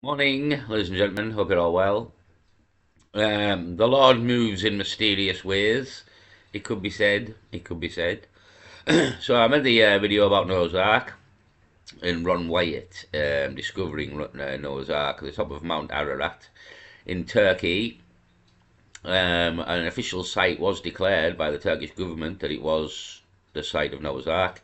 Morning, ladies and gentlemen. Hope you're all well. The Lord moves in mysterious ways. It could be said. It could be said. So I made the video about Noah's Ark and Ron Wyatt discovering Noah's Ark at the top of Mount Ararat in Turkey. An official site was declared by the Turkish government that it was the site of Noah's Ark.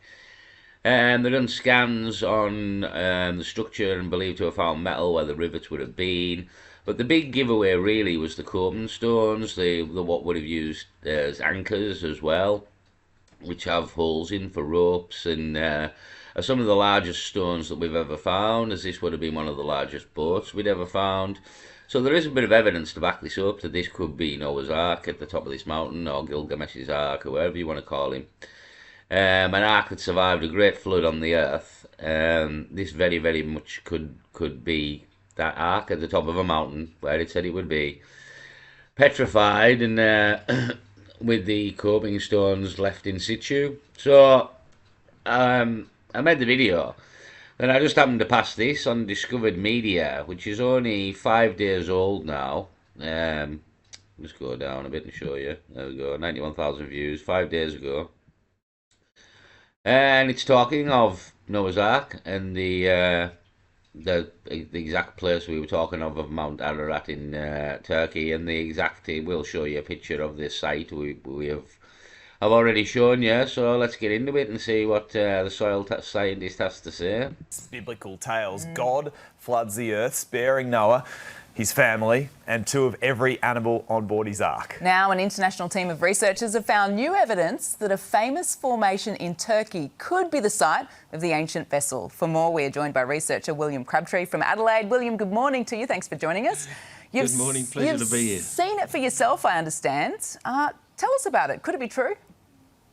They've done scans on the structure and believed to have found metal where the rivets would have been. But the big giveaway really was the coping stones, the what would have used as anchors as well, which have holes in for ropes and are some of the largest stones that we've ever found, as this would have been one of the largest boats we'd ever found. So there is a bit of evidence to back this up that this could be Noah's Ark at the top of this mountain, or Gilgamesh's Ark, or whatever you want to call him. An ark that survived a great flood on the earth. This very, very much could be that ark at the top of a mountain where it said it would be, petrified and with the coping stones left in situ. So I made the video. Then I just happened to pass this on Discovered Media, which is only 5 days old now. Just go down a bit and show you. There we go, 91,000 views 5 days ago. And it's talking of Noah's Ark and the exact place we were talking of Mount Ararat in Turkey, and the exact. We'll show you a picture of this site I've already shown you. So let's get into it and see what the soil scientist has to say. Biblical tales. God floods the earth, sparing Noah, his family, and two of every animal on board his ark. Now, an international team of researchers have found new evidence that a famous formation in Turkey could be the site of the ancient vessel. For more, we are joined by researcher William Crabtree from Adelaide. William, good morning to you. Thanks for joining us. Good morning. Pleasure to be here. You've seen it for yourself, I understand. Tell us about it. Could it be true?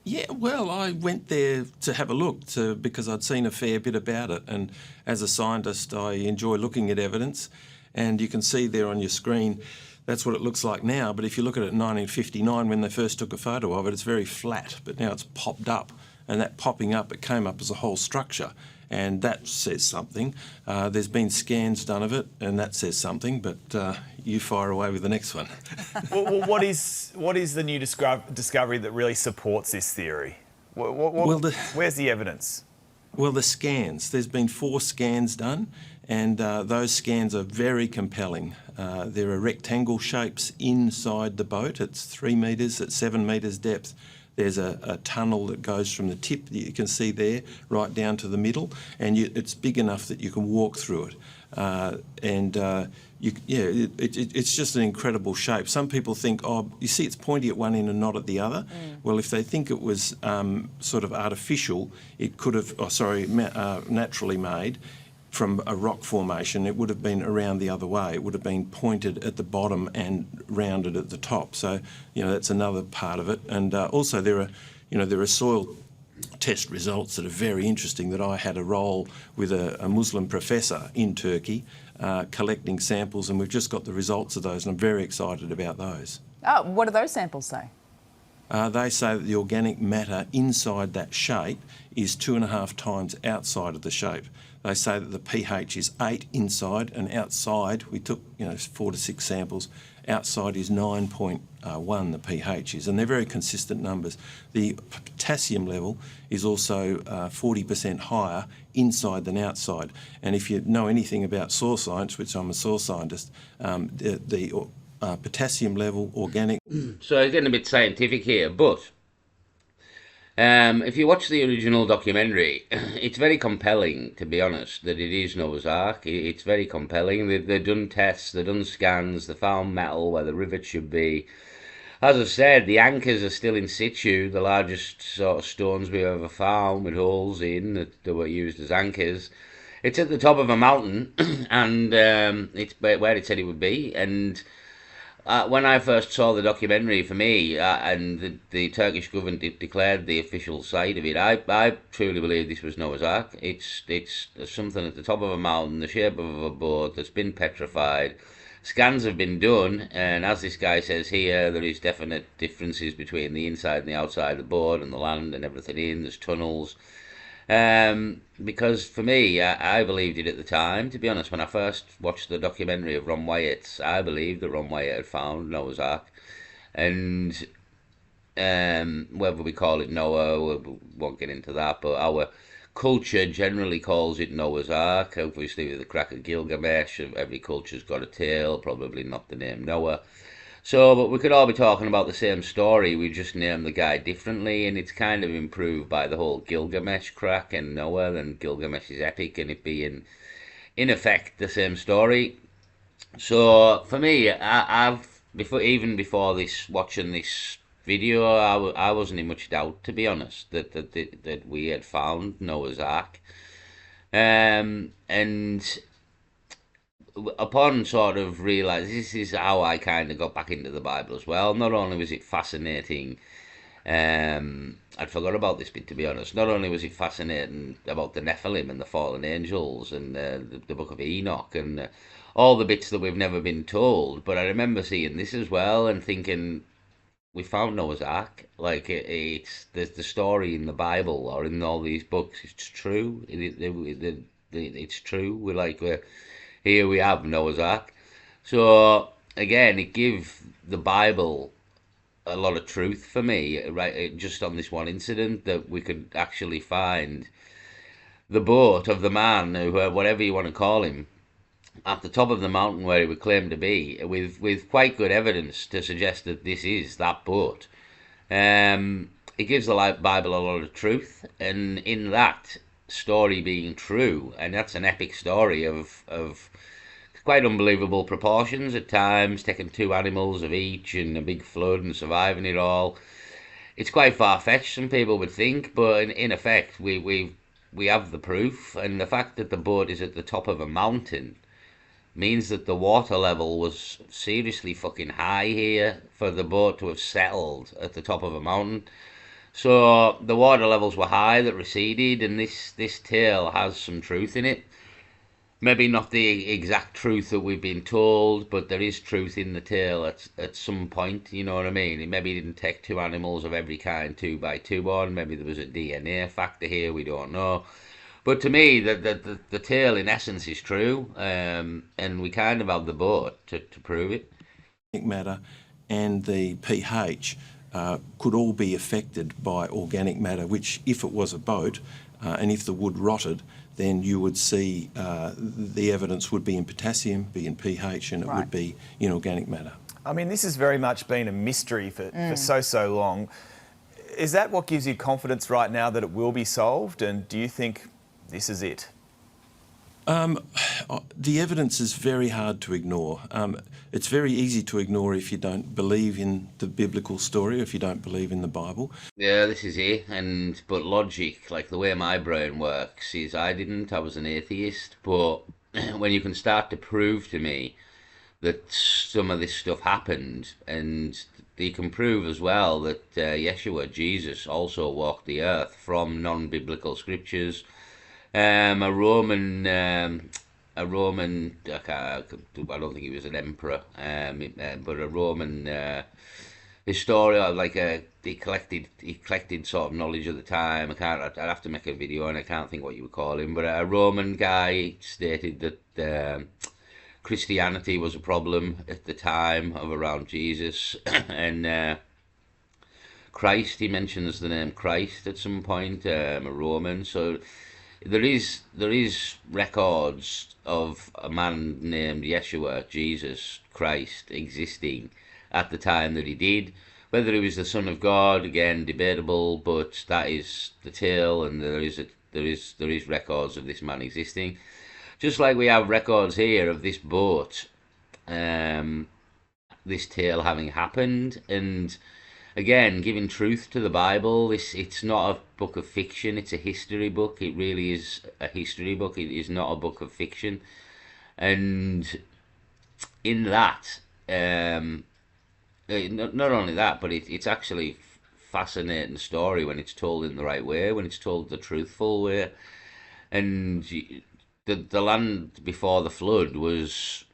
Yeah, well, I went there to have a look because I'd seen a fair bit about it. And as a scientist, I enjoy looking at evidence. And you can see there on your screen, that's what it looks like now. But if you look at it in 1959, when they first took a photo of it, it's very flat, but now it's popped up. And that popping up, it came up as a whole structure. And that says something. There's been scans done of it, and that says something, but you fire away with the next one. Well, what is the new discovery that really supports this theory? Where's the evidence? Well, the scans. There's been 4 scans done, and those scans are very compelling. There are rectangle shapes inside the boat. It's 3 metres at 7 metres depth. There's a tunnel that goes from the tip that you can see there right down to the middle, and it's big enough that you can walk through it. It's just an incredible shape. Some people think, oh, you see it's pointy at one end and not at the other. Well, if they think it was sort of artificial, it could have, naturally made from a rock formation, it would have been around the other way. It would have been pointed at the bottom and rounded at the top. So, that's another part of it. And also there are soil test results that are very interesting, that I had a role with a Muslim professor in Turkey collecting samples, and we've just got the results of those, and I'm very excited about those. Oh, what do those samples say? They say that the organic matter inside that shape is 2.5 times outside of the shape. They say that the pH is 8 inside, and outside, we took 4 to 6 samples, outside is 9.1 the pH is, and they're very consistent numbers. The potassium level is also 40% higher inside than outside, and if you know anything about soil science, which I'm a soil scientist, the potassium level, organic. So it's getting a bit scientific here, but if you watch the original documentary, it's very compelling, to be honest, that it is Noah's Ark. It's very compelling. They've done tests, they've done scans, they found metal where the rivets should be. As I said, the anchors are still in situ, the largest sort of stones we've ever found with holes in that were used as anchors. It's at the top of a mountain, and it's where it said it would be, and when I first saw the documentary, for me, and the Turkish government declared the official site of it, I truly believe this was Noah's Ark. It's something at the top of a mountain, the shape of a boat that's been petrified. Scans have been done, and as this guy says here, there is definite differences between the inside and the outside of the boat and the land and everything in. There's tunnels. Because for me, I believed it at the time. To be honest, when I first watched the documentary of Ron Wyatt, I believed that Ron Wyatt had found Noah's Ark. And whether we call it Noah, we won't get into that, but our culture generally calls it Noah's Ark. Obviously, with the crack of Gilgamesh, every culture's got a tale, probably not the name Noah. So, but we could all be talking about the same story, we just named the guy differently, and it's kind of improved by the whole Gilgamesh crack and Noah and Gilgamesh's epic, and it being, in effect, the same story. So, for me, I've, even before this, watching this video, I wasn't in much doubt, to be honest, that we had found Noah's Ark. And upon sort of realising, this is how I kind of got back into the Bible as well. Not only was it fascinating, I'd forgot about this bit, to be honest. Not only was it fascinating about the Nephilim and the fallen angels and the Book of Enoch and all the bits that we've never been told, but I remember seeing this as well and thinking, we found Noah's Ark. Like it's the story in the Bible or in all these books. It's true. It's true. Here we have Noah's Ark. So again, it gives the Bible a lot of truth for me, right? Just on this one incident, that we could actually find the boat of the man, who, whatever you want to call him, at the top of the mountain where he would claim to be, with quite good evidence to suggest that this is that boat. It gives the Bible a lot of truth, and in that story being true, and that's an epic story of quite unbelievable proportions at times, taking two animals of each and a big flood and surviving it all. It's quite far-fetched, some people would think, but in effect, we have the proof, and the fact that the boat is at the top of a mountain means that the water level was seriously fucking high here for the boat to have settled at the top of a mountain. So the water levels were high that receded, and this tale has some truth in it. Maybe not the exact truth that we've been told, but there is truth in the tale at some point, you know what I mean? Maybe he didn't take two animals of every kind, 2 by 2 on. Maybe there was a DNA factor here, we don't know. But to me, the tale in essence is true, and we kind of have the boat to prove it. Matter and the pH could all be affected by organic matter, which if it was a boat and if the wood rotted, then you would see the evidence would be in potassium, be in pH, and it would be in organic matter. I mean, this has very much been a mystery for so long. Is that what gives you confidence right now that it will be solved? And do you think this is it? The evidence is very hard to ignore. It's very easy to ignore if you don't believe in the biblical story, if you don't believe in the Bible. Yeah, this is it. But logic, like the way my brain works, is I was an atheist, but when you can start to prove to me that some of this stuff happened, and you can prove as well that Yeshua, Jesus, also walked the earth from non-biblical scriptures. I don't think he was an emperor, but a Roman historian, he collected sort of knowledge of the time. I'd have to make a video, and I can't think what you would call him, but a Roman guy stated that Christianity was a problem at the time of around Jesus, and Christ, he mentions the name Christ at some point, a Roman, so there is records of a man named Yeshua, Jesus Christ, existing at the time that he did. Whether he was the Son of God, again, debatable, but that is the tale, and there is records of this man existing. Just like we have records here of this boat, this tale having happened, and again, giving truth to the Bible. It's not a book of fiction, it's a history book. It really is a history book. It is not a book of fiction. And in that, not only that, but it's actually fascinating story when it's told in the right way, when it's told the truthful way. And the land before the flood was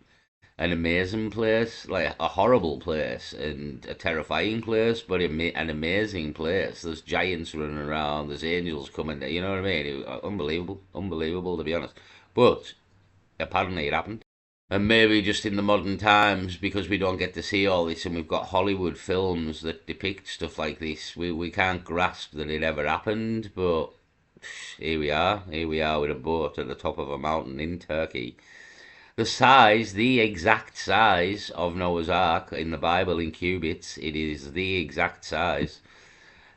an amazing place, like a horrible place and a terrifying place, but an amazing place. There's giants running around, there's angels coming, you know what I mean? Unbelievable to be honest. But apparently it happened. And maybe just in the modern times, because we don't get to see all this and we've got Hollywood films that depict stuff like this, we can't grasp that it ever happened. But here we are with a boat at the top of a mountain in Turkey. The exact size of Noah's Ark in the Bible in cubits. It is the exact size.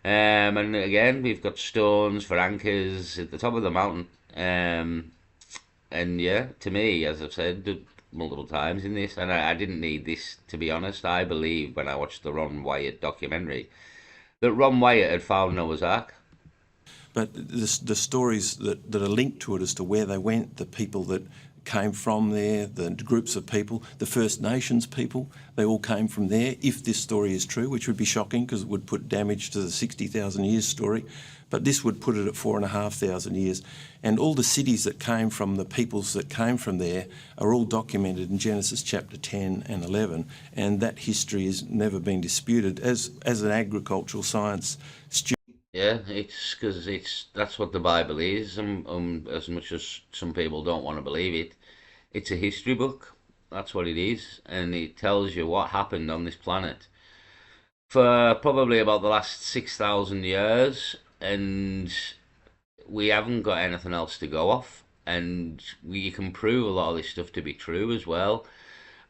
And again, we've got stones for anchors at the top of the mountain. And yeah, to me, as I've said multiple times in this, and I didn't need this, to be honest. I believe when I watched the Ron Wyatt documentary that Ron Wyatt had found Noah's Ark. But the stories that are linked to it as to where they went, the people that came from there, the groups of people, the First Nations people, they all came from there, if this story is true, which would be shocking because it would put damage to the 60,000 years story. But this would put it at 4,500 years. And all the cities that came from, the peoples that came from there, are all documented in Genesis chapter 10 and 11. And that history has never been disputed. As an agricultural science student, yeah, it's because that's what the Bible is. As much as some people don't want to believe it, it's a history book. That's what it is, and it tells you what happened on this planet for probably about the last 6,000 years, and we haven't got anything else to go off. And you can prove a lot of this stuff to be true as well.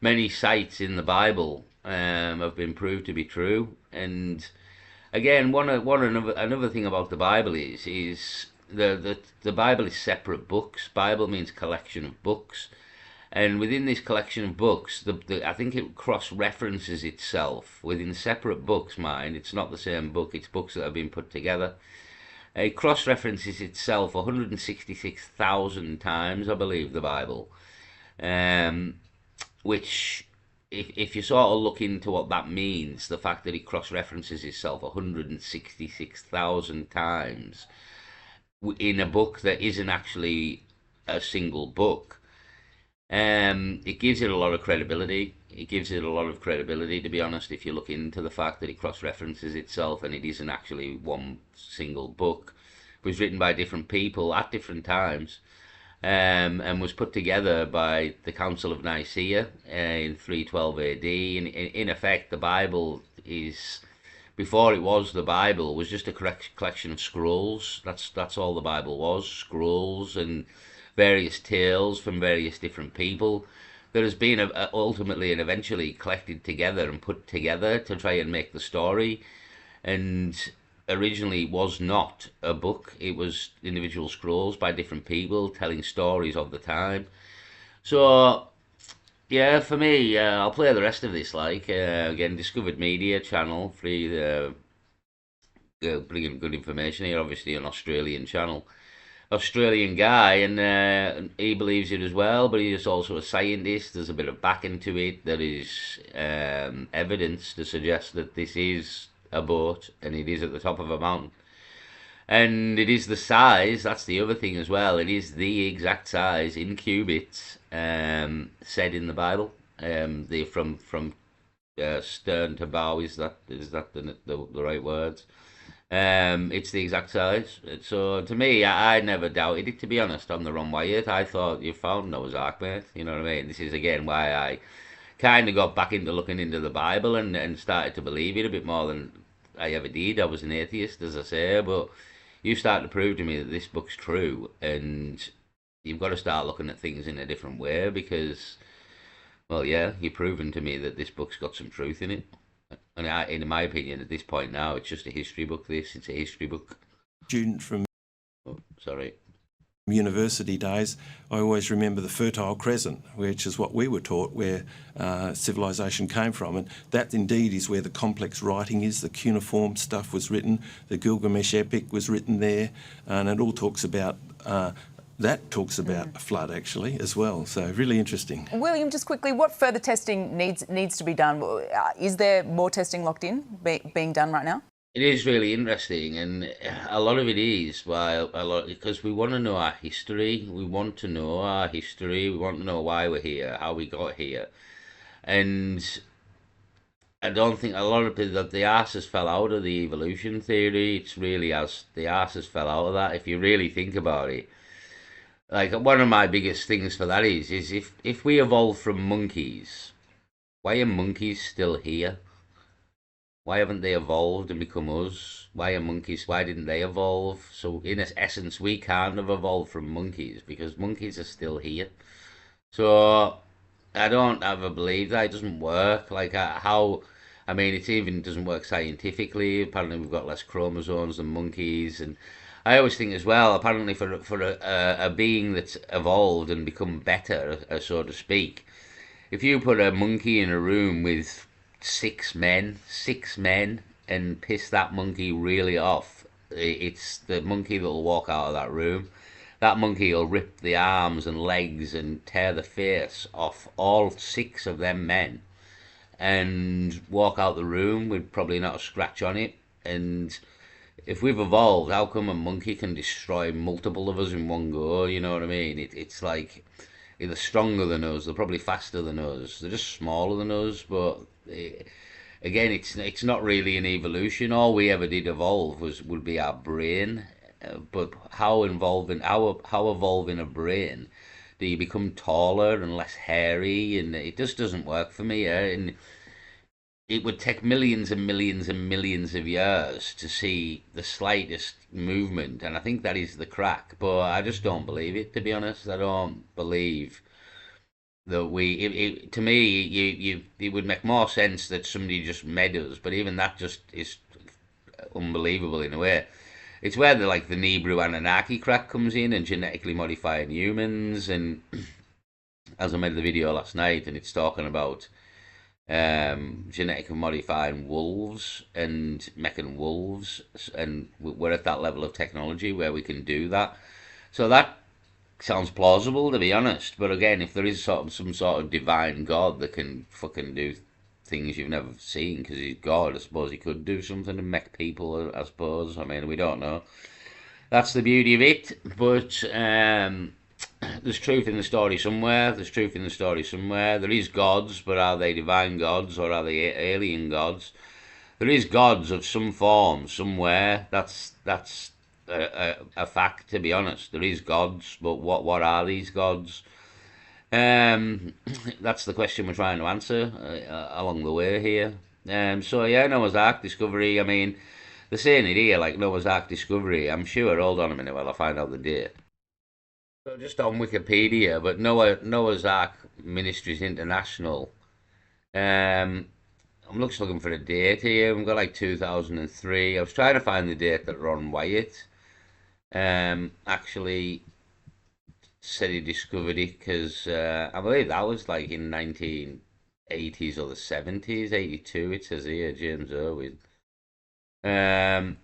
Many sites in the Bible have been proved to be true, and again, another thing about the Bible is the Bible is separate books. Bible means collection of books, and within this collection of books, I think it cross-references itself within separate books. Mind, it's not the same book. It's books that have been put together. It cross-references itself 166,000 times, I believe, the Bible, which. If you sort of look into what that means, the fact that it cross-references itself 166,000 times in a book that isn't actually a single book, it gives it a lot of credibility. It gives it a lot of credibility, to be honest, if you look into the fact that it cross-references itself and it isn't actually one single book. It was written by different people at different times. And was put together by the Council of Nicaea in 312 AD. And in effect, the Bible is, before it was the Bible, was just a collection of scrolls. That's all the Bible was, scrolls and various tales from various different people that has been ultimately and eventually collected together and put together to try and make the story. And originally was not a book. It was individual scrolls by different people telling stories of the time. So yeah, for me, I'll play the rest of this, like again, Discovered Media channel, free, bringing good information here. Obviously an Australian channel, Australian guy, and he believes it as well, but he is also a scientist. There's a bit of backing to it. There is evidence to suggest that this is a boat, and it is at the top of a mountain, and it is the size. That's the other thing as well. It is the exact size in cubits said in the Bible. From stern to bow, is that the right words? It's the exact size. So to me, I never doubted it, to be honest. On the Ron Wyatt, I thought, you found Noah's Ark, mate. You know what I mean? This is again why I kind of got back into looking into the Bible and started to believe it a bit more than I ever did. I was an atheist, as I say, but you start to prove to me that this book's true, and you've got to start looking at things in a different way because, well, yeah, you've proven to me that this book's got some truth in it. And in my opinion, at this point now, it's just a history book. It's a history book. Student from Sorry. University days, I always remember the Fertile Crescent, which is what we were taught, where civilization came from, and that indeed is where the complex writing is. The cuneiform stuff was written, the Gilgamesh epic was written there, and it all talks about a flood actually as well. So really interesting. William, just quickly, what further testing needs to be done? Is there more testing locked in being done right now? It is really interesting, and a lot of it is because we want to know our history. We want to know our history. We want to know why we're here, how we got here. And I don't think a lot of people that the arses fell out of the evolution theory. It's really as the arses fell out of that. If you really think about it, like one of my biggest things for that is if we evolved from monkeys, why are monkeys still here? Why haven't they evolved and become us? Why are monkeys? Why didn't they evolve? So in essence, we can't have evolved from monkeys because monkeys are still here. So I don't ever believe that. It doesn't work. Like how, I mean, it even doesn't work scientifically. Apparently, we've got less chromosomes than monkeys, and I always think as well. Apparently, for a being that's evolved and become better, so to speak, if you put a monkey in a room with six men, and piss that monkey really off, it's the monkey that'll walk out of that room. That monkey will rip the arms and legs and tear the face off all six of them men and walk out the room with probably not a scratch on it. And if we've evolved, how come a monkey can destroy multiple of us in one go? You know what I mean? It's like they're stronger than us, they're probably faster than us, they're just smaller than us, but again, it's not really an evolution. All we ever did evolve would be our brain. But how evolving a brain do you become taller and less hairy? And it just doesn't work for me. And it would take millions and millions and millions of years to see the slightest movement, and I think that is the crack. But I just don't believe it, to be honest. I don't believe that to me, it would make more sense that somebody just made us, but even that just is unbelievable in a way. It's where the Nebrew Anunnaki crack comes in and genetically modifying humans. And as I made the video last night, and it's talking about genetically modifying wolves and making wolves, and we're at that level of technology where we can do that. So that sounds plausible, to be honest. But again, if there is some sort of divine God that can fucking do things you've never seen, because he's God, I suppose he could do something and make people, I suppose. I mean, we don't know. That's the beauty of it. But there's truth in the story somewhere. There is gods, but are they divine gods or are they alien gods? There is gods of some form somewhere. That's a fact, to be honest. There is gods, but what are these gods? That's the question we're trying to answer along the way here. So yeah, Noah's Ark discovery. I mean, they're saying it here like Noah's Ark discovery. I'm sure. Hold on a minute while I find out the date. So just on Wikipedia, but Noah's Ark Ministries International. I'm just looking for a date here. We've got like 2003. I was trying to find the date that Ron Wyatt actually said he discovered it, because I believe that was like in 1980s or the 70s, 82. It says here, James Irwin. Ron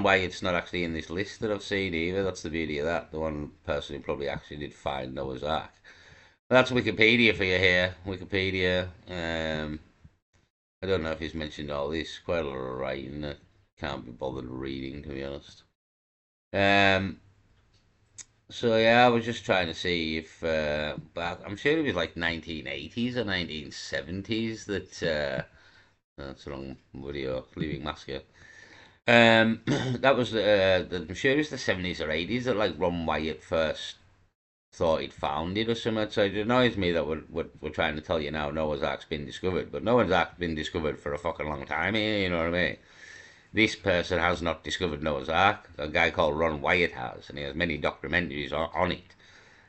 Wyatt's not actually in this list that I've seen either. That's the beauty of that. The one person who probably actually did find Noah's Ark. But that's Wikipedia for you here. Wikipedia. I don't know if he's mentioned all this. Quite a lot of writing that can't be bothered reading, to be honest. So yeah, I was just trying to see if, but I'm sure it was like 1980s or 1970s that, that's the wrong video, leaving Masker. That was I'm sure it was the 70s or 80s that like Ron Wyatt first thought he'd found it or something. So it annoys me that we're trying to tell you now Noah's Ark's been discovered, but Noah's Ark's been discovered for a fucking long time here, you know what I mean? This person has not discovered Noah's Ark. A guy called Ron Wyatt has, and he has many documentaries on it.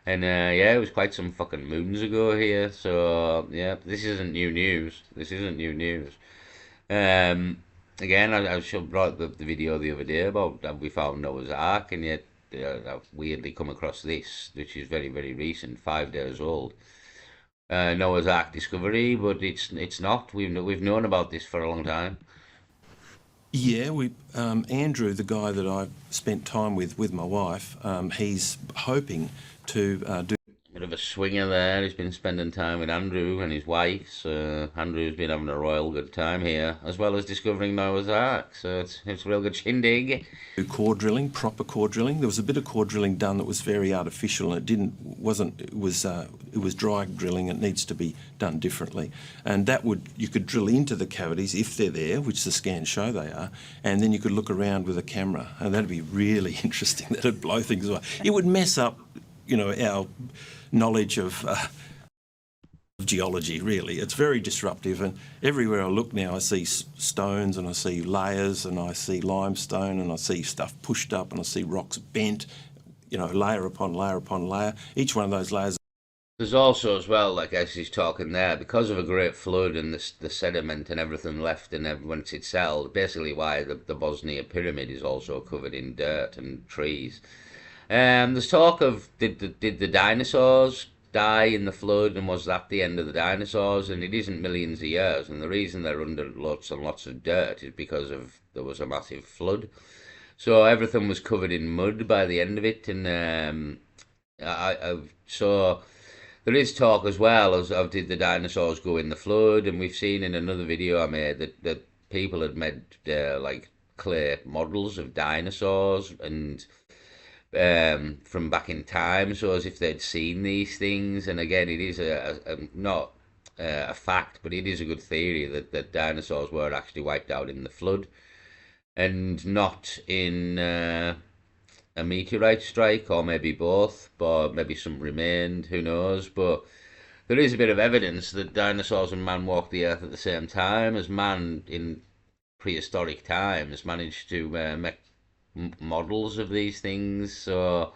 And yeah, it was quite some fucking moons ago here. So yeah, this isn't new news. Again, I brought the video the other day about that we found Noah's Ark, and yet I've weirdly come across this, which is very, very recent, 5 days old. Noah's Ark discovery, but it's not. We've known about this for a long time. Yeah, Andrew, the guy that I've spent time with my wife, he's hoping to do. Bit of a swinger there. He's been spending time with Andrew and his wife. So Andrew's been having a royal good time here, as well as discovering Noah's Ark. So it's a real good shindig. Do core drilling, proper core drilling. There was a bit of core drilling done that was very artificial, and it was dry drilling. It needs to be done differently, and you could drill into the cavities if they're there, which the scans show they are, and then you could look around with a camera, and that'd be really interesting. That'd blow things away. It would mess up, our knowledge of geology, really. It's very disruptive, and everywhere I look now I see stones and I see layers and I see limestone and I see stuff pushed up and I see rocks bent, layer upon layer upon layer. Each one of those layers. There's also as well, like as he's talking there, because of a great flood and the sediment and everything left and once it's settled, basically why the Bosnia Pyramid is also covered in dirt and trees. There's talk of did the dinosaurs die in the flood, and was that the end of the dinosaurs? And it isn't millions of years, and the reason they're under lots and lots of dirt is because there was a massive flood, so everything was covered in mud by the end of it. And so there is talk as well as of did the dinosaurs go in the flood, and we've seen in another video I made that people had made like clay models of dinosaurs and from back in time, so as if they'd seen these things. And again, it is not a fact, but it is a good theory that dinosaurs were actually wiped out in the flood and not in a meteorite strike, or maybe both, but maybe some remained, who knows. But there is a bit of evidence that dinosaurs and man walked the earth at the same time, as man in prehistoric times managed to make models of these things, so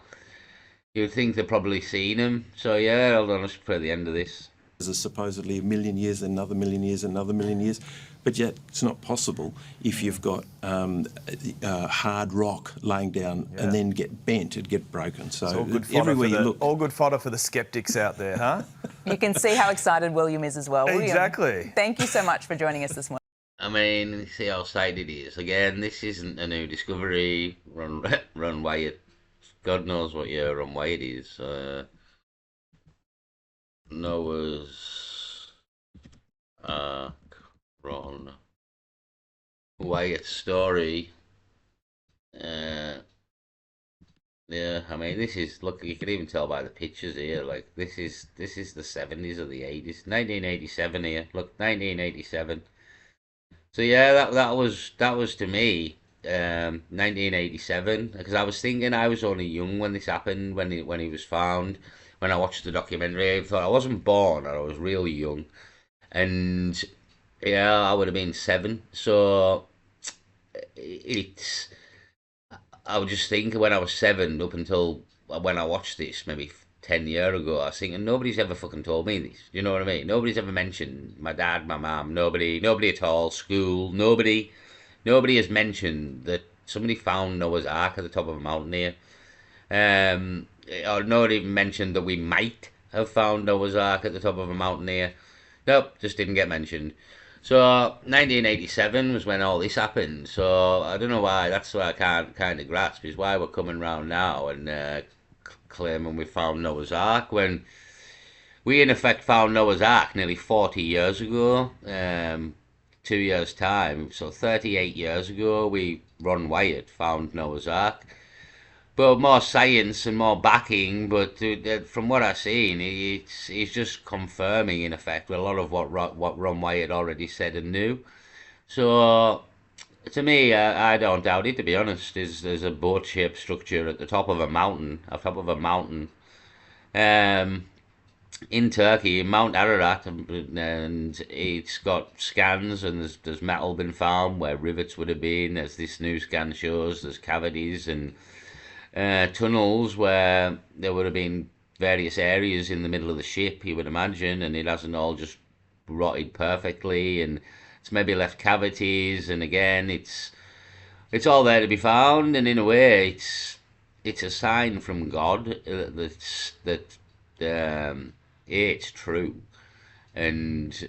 you'd think they've probably seen them. So yeah, hold on, let's play the end of this. There's supposedly 1 million years, another 1 million years, another 1 million years, but yet it's not possible if you've got hard rock laying down and then get bent, it'd get broken. So all good fodder everywhere you look. All good fodder for the skeptics out there, huh? You can see how excited William is as well. William, Exactly. thank you so much for joining us this morning. I mean, see how excited he is. Again, this isn't a new discovery. Ron Wyatt, God knows what year Ron Wyatt is. Noah's Ark, Ron Wyatt's story. Yeah, I mean, this is, look, you can even tell by the pictures here, like, this is the 70s or the 80s. 1987 here, look, 1987. So yeah, that was to me, 1987, because I was thinking I was only young when this happened, when he was found. When I watched the documentary, I thought I wasn't born, or I was really young, and yeah, I would have been 7. So I would just think when I was 7 up until when I watched this maybe 10 years ago, I was thinking nobody's ever fucking told me this. You know what I mean? Nobody's ever mentioned my dad, my mum, nobody at all, school, nobody has mentioned that somebody found Noah's Ark at the top of a mountain here. Or nobody even mentioned that we might have found Noah's Ark at the top of a mountain here. Nope, just didn't get mentioned. So 1987 was when all this happened. So I don't know why. That's what I can't kind of grasp, is why we're coming round now and claiming we found Noah's Ark, when we in effect found Noah's Ark nearly 40 years ago. 2 years time, so 38 years ago, Ron Wyatt found Noah's Ark. But more science and more backing, but from what I've seen, it's just confirming, in effect, a lot of what Ron Wyatt already said and knew. So, to me, I don't doubt it, to be honest. There's a boat-shaped structure at the top of a mountain, in Turkey, in Mount Ararat, and it's got scans, and there's metal been found where rivets would have been, as this new scan shows. There's cavities and tunnels where there would have been various areas in the middle of the ship, you would imagine, and it hasn't all just rotted perfectly, and it's maybe left cavities, and again, it's all there to be found, and in a way, it's a sign from God that it's true, and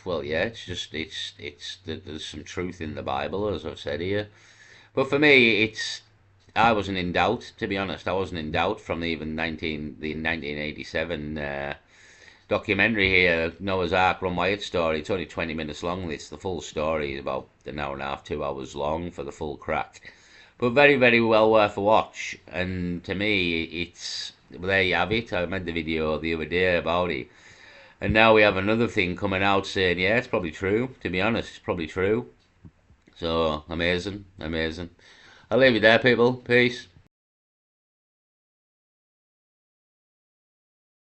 well, yeah, there's some truth in the Bible, as I've said here, but for me, I wasn't in doubt, to be honest. I wasn't in doubt from the 1987 documentary here, Noah's Ark Ron Wyatt story. It's only 20 minutes long. It's the full story. It's about an hour and a half, 2 hours long for the full crack. But very, very well worth a watch. And to me, it's, well, there you have it. I made the video the other day about it. And now we have another thing coming out saying, yeah, it's probably true. To be honest, it's probably true. So, amazing, amazing. I'll leave it there, people. Peace.